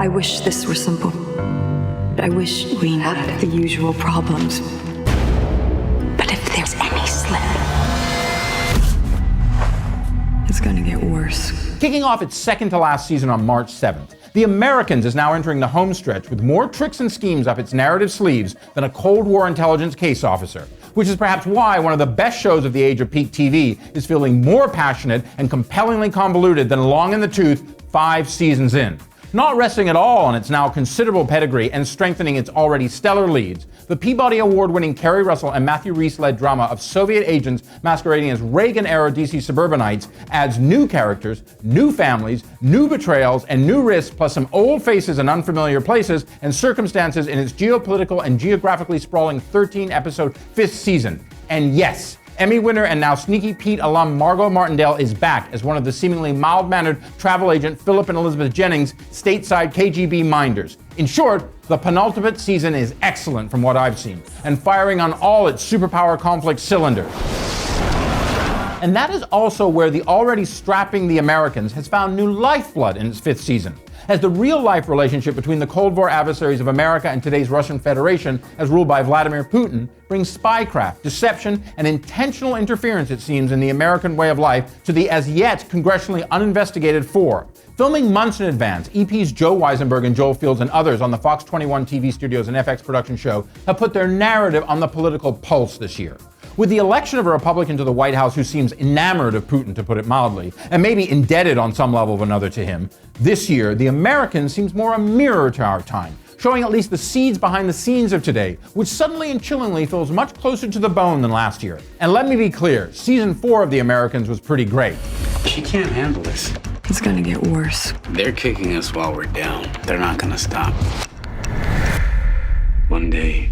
I wish this were simple. I wish we had the usual problems. But if there's any slip, it's gonna get worse. Kicking off its second to last season on March 7th, The Americans is now entering the home stretch with more tricks and schemes up its narrative sleeves than a Cold War intelligence case officer, which is perhaps why one of the best shows of the age of peak TV is feeling more passionate and compellingly convoluted than Long in the Tooth 5 seasons in. Not resting at all on its now considerable pedigree and strengthening its already stellar leads, the Peabody Award-winning Keri Russell and Matthew Rhys-led drama of Soviet agents masquerading as Reagan-era DC suburbanites adds new characters, new families, new betrayals, and new risks, plus some old faces in unfamiliar places and circumstances in its geopolitical and geographically sprawling 13-episode 5th season. And yes, Emmy winner and now Sneaky Pete alum Margot Martindale is back as one of the seemingly mild-mannered travel agent Philip and Elizabeth Jennings' stateside KGB minders. In short, the penultimate season is excellent from what I've seen, and firing on all its superpower conflict cylinders. And that is also where the already strapping The Americans has found new lifeblood in its 5th season, as the real-life relationship between the Cold War adversaries of America and today's Russian Federation, as ruled by Vladimir Putin, brings spycraft, deception, and intentional interference, it seems, in the American way of life to the as-yet congressionally uninvestigated fore. Filming months in advance, EPs Joe Weisenberg and Joel Fields and others on the Fox 21 TV studios and FX production show have put their narrative on the political pulse this year. With the election of a Republican to the White House who seems enamored of Putin, to put it mildly, and maybe indebted on some level of another to him, this year, The American seems more a mirror to our time, showing at least the seeds behind the scenes of today, which suddenly and chillingly feels much closer to the bone than last year. And let me be clear, season 4 of The Americans was pretty great. She can't handle this. It's gonna get worse. They're kicking us while we're down. They're not gonna stop. One day.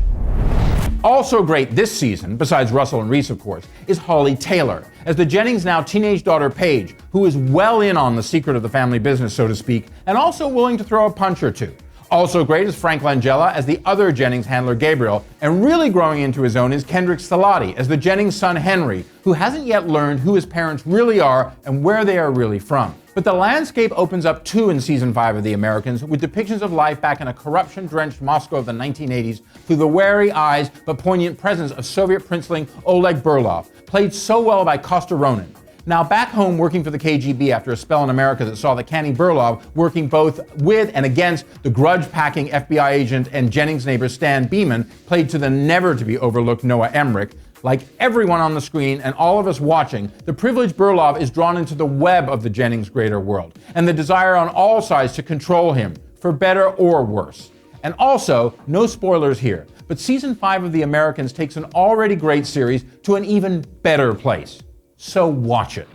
Also great this season, besides Russell and Rhys of course, is Holly Taylor, as the Jennings' now teenage daughter Paige, who is well in on the secret of the family business, so to speak, and also willing to throw a punch or two. Also great is Frank Langella as the other Jennings handler Gabriel, and really growing into his own is Kendrick Stilati as the Jennings' son Henry, who hasn't yet learned who his parents really are and where they are really from. But the landscape opens up too in season 5 of The Americans, with depictions of life back in a corruption-drenched Moscow of the 1980s through the wary eyes but poignant presence of Soviet princeling Oleg Burlov, played so well by Kosta Ronin. Now back home working for the KGB after a spell in America that saw the canny Burlov working both with and against the grudge-packing FBI agent and Jennings' neighbor Stan Beeman, played to the never-to-be-overlooked Noah Emmerich. Like everyone on the screen and all of us watching, the privileged Burlov is drawn into the web of the Jennings greater world, and the desire on all sides to control him, for better or worse. And also, no spoilers here, but season 5 of The Americans takes an already great series to an even better place. So watch it.